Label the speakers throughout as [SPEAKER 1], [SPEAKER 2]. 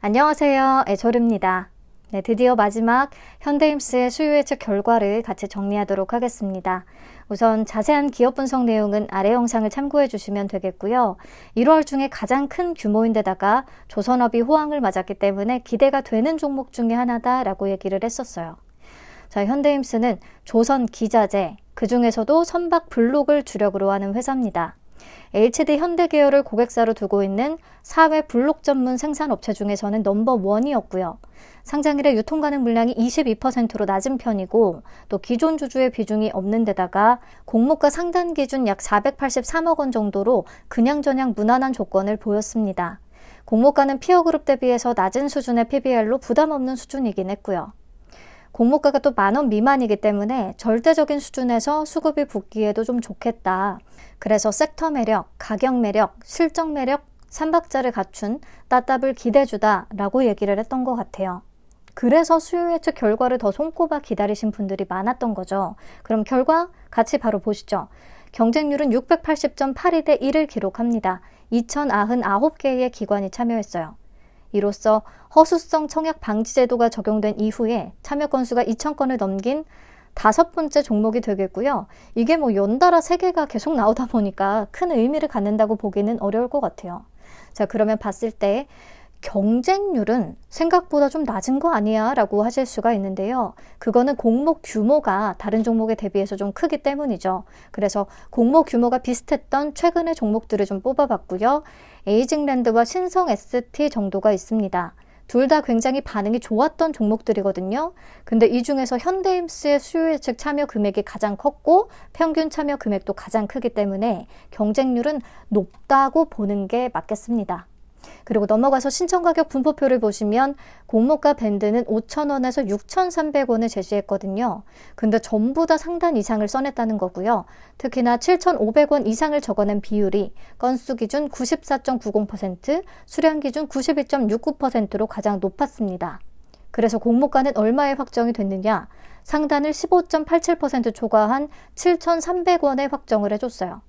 [SPEAKER 1] 안녕하세요. 애조르입니다. 네, 드디어 마지막 현대임스의 수요 예측 결과를 같이 정리하도록 하겠습니다. 우선 자세한 기업 분석 내용은 아래 영상을 참고해 주시면 되겠고요. 1월 중에 가장 큰 규모인데다가 조선업이 호황을 맞았기 때문에 기대가 되는 종목 중에 하나다라고 얘기를 했었어요. 자, 현대임스는 조선 기자재, 그 중에서도 선박 블록을 주력으로 하는 회사입니다. HD 현대계열을 고객사로 두고 있는 사회 블록 전문 생산업체 중에서는 넘버원이었고요. 상장일에 유통 가능 물량이 22%로 낮은 편이고 또 기존 주주의 비중이 없는 데다가 공모가 상단 기준 약 483억 원 정도로 그냥저냥 무난한 조건을 보였습니다. 공모가는 피어그룹 대비해서 낮은 수준의 PBR로 부담 없는 수준이긴 했고요. 공모가가 또 10,000원 미만이기 때문에 절대적인 수준에서 수급이 붙기에도 좀 좋겠다. 그래서 섹터 매력, 가격 매력, 실적 매력, 3박자를 갖춘 따따블 기대주다라고 얘기를 했던 것 같아요. 그래서 수요 예측 결과를 더 손꼽아 기다리신 분들이 많았던 거죠. 그럼 결과 같이 바로 보시죠. 경쟁률은 680.82대 1을 기록합니다. 2,099개의 기관이 참여했어요. 이로써 허수성 청약 방지 제도가 적용된 이후에 참여 건수가 2,000건을 넘긴 5번째 종목이 되겠고요. 이게 연달아 3개가 계속 나오다 보니까 큰 의미를 갖는다고 보기는 어려울 것 같아요. 자, 그러면 봤을 때 경쟁률은 생각보다 좀 낮은 거 아니야? 라고 하실 수가 있는데요. 그거는 공모 규모가 다른 종목에 대비해서 좀 크기 때문이죠. 그래서 공모 규모가 비슷했던 최근의 종목들을 좀 뽑아봤고요. 에이징랜드와 신성 ST 정도가 있습니다. 둘 다 굉장히 반응이 좋았던 종목들이거든요. 근데 이 중에서 현대임스의 수요 예측 참여 금액이 가장 컸고 평균 참여 금액도 가장 크기 때문에 경쟁률은 높다고 보는 게 맞겠습니다. 그리고 넘어가서 신청가격 분포표를 보시면 공모가 밴드는 5,000원에서 6,300원을 제시했거든요. 근데 전부 다 상단 이상을 써냈다는 거고요. 특히나 7,500원 이상을 적어낸 비율이 건수 기준 94.90%, 수량 기준 92.69%로 가장 높았습니다. 그래서 공모가는 얼마에 확정이 됐느냐? 상단을 15.87% 초과한 7,300원에 확정을 해줬어요.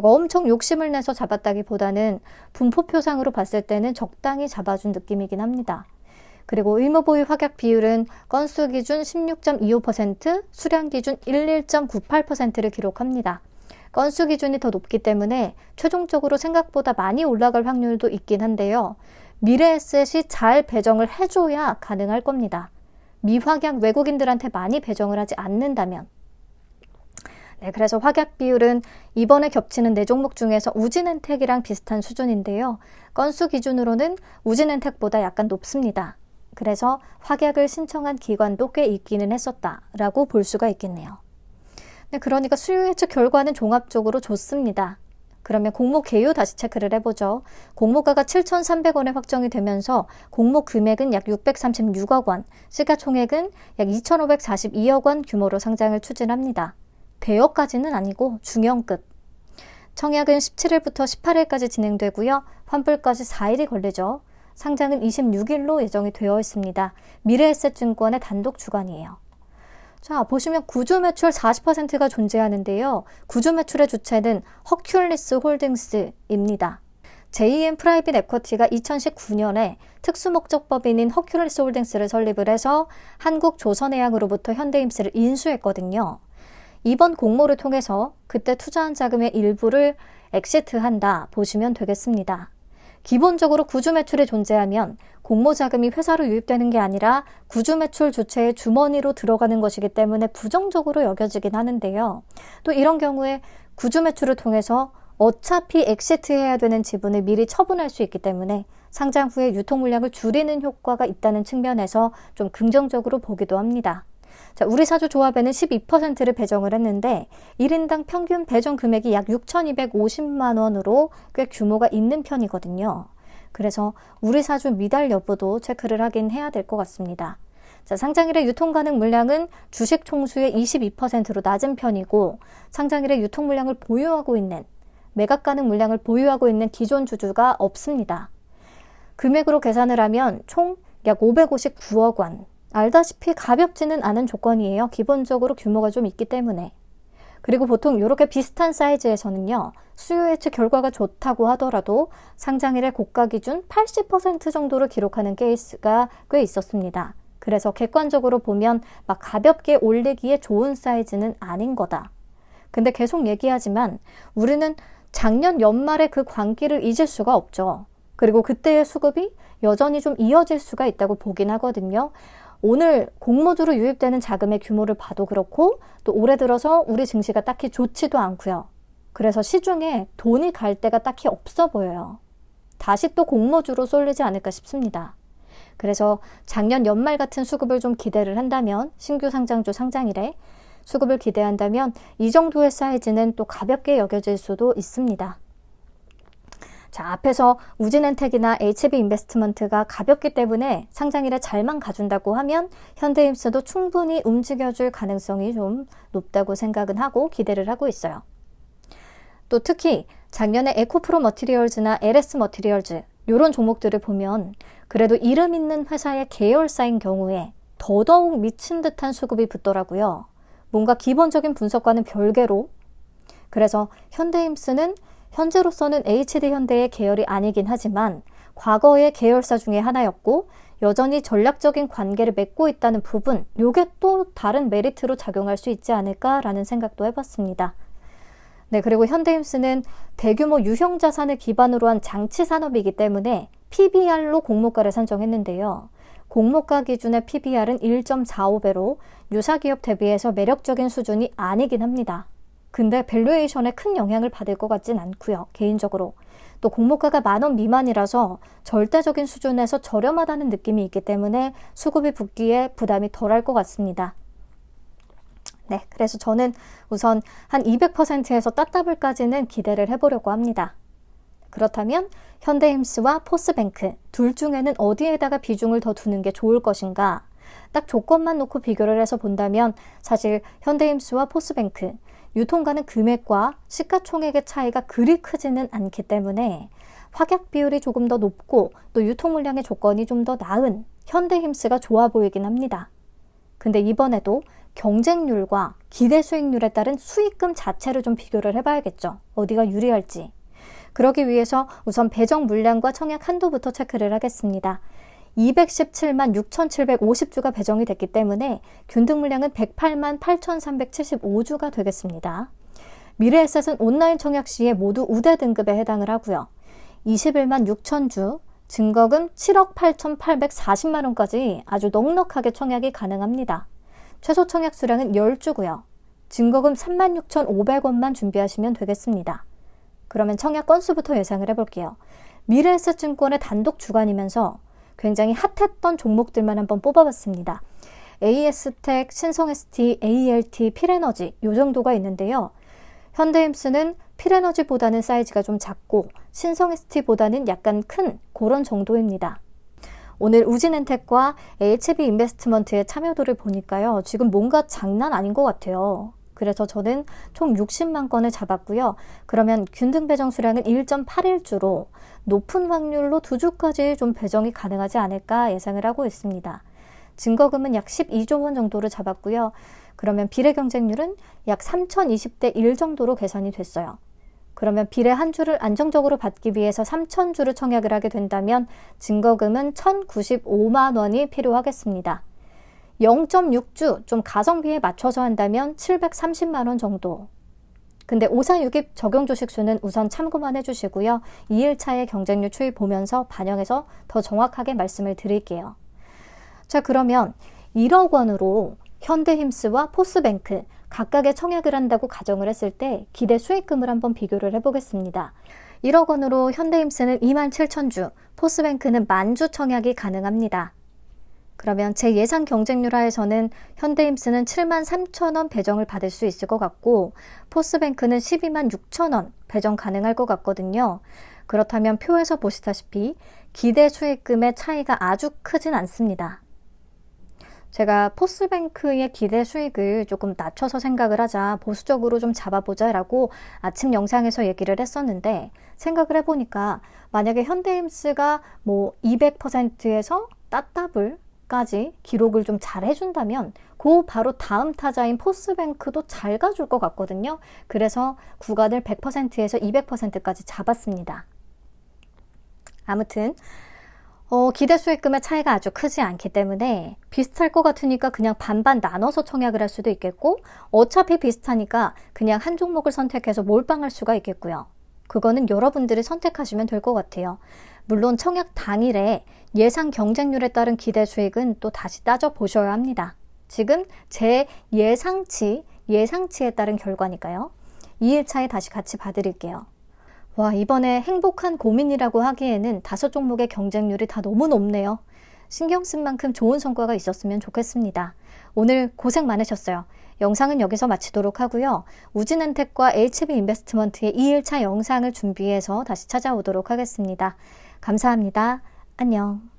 [SPEAKER 1] 엄청 욕심을 내서 잡았다기보다는 분포표상으로 봤을 때는 적당히 잡아준 느낌이긴 합니다. 그리고 의무보유 확약 비율은 건수 기준 16.25%, 수량 기준 11.98%를 기록합니다. 건수 기준이 더 높기 때문에 최종적으로 생각보다 많이 올라갈 확률도 있긴 한데요. 미래에셋이 잘 배정을 해줘야 가능할 겁니다. 미확약 외국인들한테 많이 배정을 하지 않는다면. 네, 그래서 확약 비율은 이번에 겹치는 4종목 중에서 우진엔텍이랑 비슷한 수준인데요. 건수 기준으로는 우진엔텍보다 약간 높습니다. 그래서 확약을 신청한 기관도 꽤 있기는 했었다라고 볼 수가 있겠네요. 네, 그러니까 수요 예측 결과는 종합적으로 좋습니다. 그러면 공모 개요 다시 체크를 해보죠. 공모가가 7,300원에 확정이 되면서 공모 금액은 약 636억 원, 시가총액은 약 2,542억 원 규모로 상장을 추진합니다. 대여까지는 아니고 중형급. 청약은 17일부터 18일까지 진행되고요. 환불까지 4일이 걸리죠. 상장은 26일로 예정이 되어 있습니다. 미래에셋증권의 단독 주관이에요. 자, 보시면 구주 매출 40%가 존재하는데요. 구주 매출의 주체는 허큘리스 홀딩스입니다. JM 프라이빗 에쿼티가 2019년에 특수목적법인인 허큘리스 홀딩스를 설립을 해서 한국조선해양으로부터 현대임스를 인수했거든요. 이번 공모를 통해서 그때 투자한 자금의 일부를 엑시트한다 보시면 되겠습니다. 기본적으로 구주 매출이 존재하면 공모 자금이 회사로 유입되는 게 아니라 구주 매출 주체의 주머니로 들어가는 것이기 때문에 부정적으로 여겨지긴 하는데요. 또 이런 경우에 구주 매출을 통해서 어차피 엑시트해야 되는 지분을 미리 처분할 수 있기 때문에 상장 후에 유통 물량을 줄이는 효과가 있다는 측면에서 좀 긍정적으로 보기도 합니다. 자, 우리사주 조합에는 12%를 배정을 했는데 1인당 평균 배정 금액이 약 6,250만 원으로 꽤 규모가 있는 편이거든요. 그래서 우리사주 미달 여부도 체크를 하긴 해야 될 것 같습니다. 자, 상장일의 유통 가능 물량은 주식 총수의 22%로 낮은 편이고 상장일의 유통 물량을 보유하고 있는 매각 가능 물량을 보유하고 있는 기존 주주가 없습니다. 금액으로 계산을 하면 총 약 559억 원. 알다시피 가볍지는 않은 조건이에요. 기본적으로 규모가 좀 있기 때문에. 그리고 보통 이렇게 비슷한 사이즈에서는요, 수요 예측 결과가 좋다고 하더라도 상장일의 고가 기준 80% 정도를 기록하는 케이스가 꽤 있었습니다. 그래서 객관적으로 보면 막 가볍게 올리기에 좋은 사이즈는 아닌 거다. 근데 계속 얘기하지만 우리는 작년 연말에 그 광기를 잊을 수가 없죠. 그리고 그때의 수급이 여전히 좀 이어질 수가 있다고 보긴 하거든요. 오늘 공모주로 유입되는 자금의 규모를 봐도 그렇고 또 올해 들어서 우리 증시가 딱히 좋지도 않고요. 그래서 시중에 돈이 갈 데가 딱히 없어 보여요. 다시 또 공모주로 쏠리지 않을까 싶습니다. 그래서 작년 연말 같은 수급을 좀 기대를 한다면, 신규 상장주 상장일에 수급을 기대한다면 이 정도의 사이즈는 또 가볍게 여겨질 수도 있습니다. 자, 앞에서 우진엔텍이나 HB인베스트먼트가 가볍기 때문에 상장일에 잘만 가준다고 하면 현대임스도 충분히 움직여줄 가능성이 좀 높다고 생각은 하고 기대를 하고 있어요. 또 특히 작년에 에코프로 머티리얼즈나 LS 머티리얼즈 이런 종목들을 보면 그래도 이름 있는 회사의 계열사인 경우에 더더욱 미친 듯한 수급이 붙더라고요. 뭔가 기본적인 분석과는 별개로. 그래서 현대임스는 현재로서는 HD현대의 계열이 아니긴 하지만 과거의 계열사 중에 하나였고 여전히 전략적인 관계를 맺고 있다는 부분, 이게 또 다른 메리트로 작용할 수 있지 않을까라는 생각도 해봤습니다. 네, 그리고 현대임스는 대규모 유형 자산을 기반으로 한 장치 산업이기 때문에 PBR로 공모가를 산정했는데요. 공모가 기준의 PBR은 1.45배로 유사기업 대비해서 매력적인 수준이 아니긴 합니다. 근데 밸류에이션에 큰 영향을 받을 것 같진 않고요. 개인적으로. 또 공모가가 10,000원 미만이라서 절대적인 수준에서 저렴하다는 느낌이 있기 때문에 수급이 붙기에 부담이 덜할 것 같습니다. 네, 그래서 저는 우선 한 200%에서 따따블까지는 기대를 해보려고 합니다. 그렇다면 현대임스와 포스뱅크 둘 중에는 어디에다가 비중을 더 두는 게 좋을 것인가? 딱 조건만 놓고 비교를 해서 본다면 사실 현대임스와 포스뱅크 유통가는 금액과 시가총액의 차이가 그리 크지는 않기 때문에 확약 비율이 조금 더 높고 또 유통 물량의 조건이 좀 더 나은 현대힘스가 좋아 보이긴 합니다. 근데 이번에도 경쟁률과 기대 수익률에 따른 수익금 자체를 좀 비교를 해봐야겠죠. 어디가 유리할지. 그러기 위해서 우선 배정 물량과 청약 한도부터 체크를 하겠습니다. 217만 6,750주가 배정이 됐기 때문에 균등 물량은 108만 8,375주가 되겠습니다. 미래에셋은 온라인 청약 시에 모두 우대 등급에 해당을 하고요. 21만 6천주, 증거금 7억 8,840만 원까지 아주 넉넉하게 청약이 가능합니다. 최소 청약 수량은 10주고요. 증거금 36,500원만 준비하시면 되겠습니다. 그러면 청약 건수부터 예상을 해볼게요. 미래에셋증권의 단독 주관이면서 굉장히 핫했던 종목들만 한번 뽑아봤습니다. AS텍, 신성ST, ALT, 필에너지 이 정도가 있는데요. 현대임스는 필에너지보다는 사이즈가 좀 작고 신성ST보다는 약간 큰 그런 정도입니다. 오늘 우진엔텍과 HB인베스트먼트의 참여도를 보니까요. 지금 뭔가 장난 아닌 것 같아요. 그래서 저는 총 60만 건을 잡았고요. 그러면 균등 배정 수량은 1.81주로 높은 확률로 2주까지 좀 배정이 가능하지 않을까 예상을 하고 있습니다. 증거금은 약 12조 원 정도를 잡았고요. 그러면 비례 경쟁률은 약 3020대 1 정도로 계산이 됐어요. 그러면 비례 한 주를 안정적으로 받기 위해서 3,000주를 청약을 하게 된다면 증거금은 1,095만 원이 필요하겠습니다. 0.6주 좀 가성비에 맞춰서 한다면 730만 원 정도. 근데 546입 적용 주식수는 우선 참고만 해주시고요. 2일차의 경쟁률 추이 보면서 반영해서 더 정확하게 말씀을 드릴게요. 자, 그러면 1억 원으로 현대힘스와 포스뱅크 각각의 청약을 한다고 가정을 했을 때 기대 수익금을 한번 비교를 해보겠습니다. 1억 원으로 현대힘스는 27,000주, 포스뱅크는 10,000주 청약이 가능합니다. 그러면 제 예상 경쟁률 하에서는 현대힘스는 73,000원 배정을 받을 수 있을 것 같고 포스뱅크는 12만 6천원 배정 가능할 것 같거든요. 그렇다면 표에서 보시다시피 기대 수익금의 차이가 아주 크진 않습니다. 제가 포스뱅크의 기대 수익을 조금 낮춰서 생각을 하자, 보수적으로 좀 잡아보자 라고 아침 영상에서 얘기를 했었는데 생각을 해보니까 만약에 현대힘스가 뭐 200%에서 따따블 까지 기록을 좀 잘 해준다면 그 바로 다음 타자인 포스뱅크도 잘 가줄 것 같거든요. 그래서 구간을 100%에서 200%까지 잡았습니다. 아무튼 기대 수익금의 차이가 아주 크지 않기 때문에 비슷할 것 같으니까 그냥 반반 나눠서 청약을 할 수도 있겠고, 어차피 비슷하니까 그냥 한 종목을 선택해서 몰빵할 수가 있겠고요. 그거는 여러분들이 선택하시면 될 것 같아요. 물론 청약 당일에 예상 경쟁률에 따른 기대 수익은 또 다시 따져보셔야 합니다. 지금 제 예상치에 따른 결과니까요. 2일차에 다시 같이 봐드릴게요. 와, 이번에 행복한 고민이라고 하기에는 5종목의 경쟁률이 다 너무 높네요. 신경 쓴 만큼 좋은 성과가 있었으면 좋겠습니다. 오늘 고생 많으셨어요. 영상은 여기서 마치도록 하고요. 우진엔텍과 HB인베스트먼트의 2일차 영상을 준비해서 다시 찾아오도록 하겠습니다. 감사합니다. 안녕.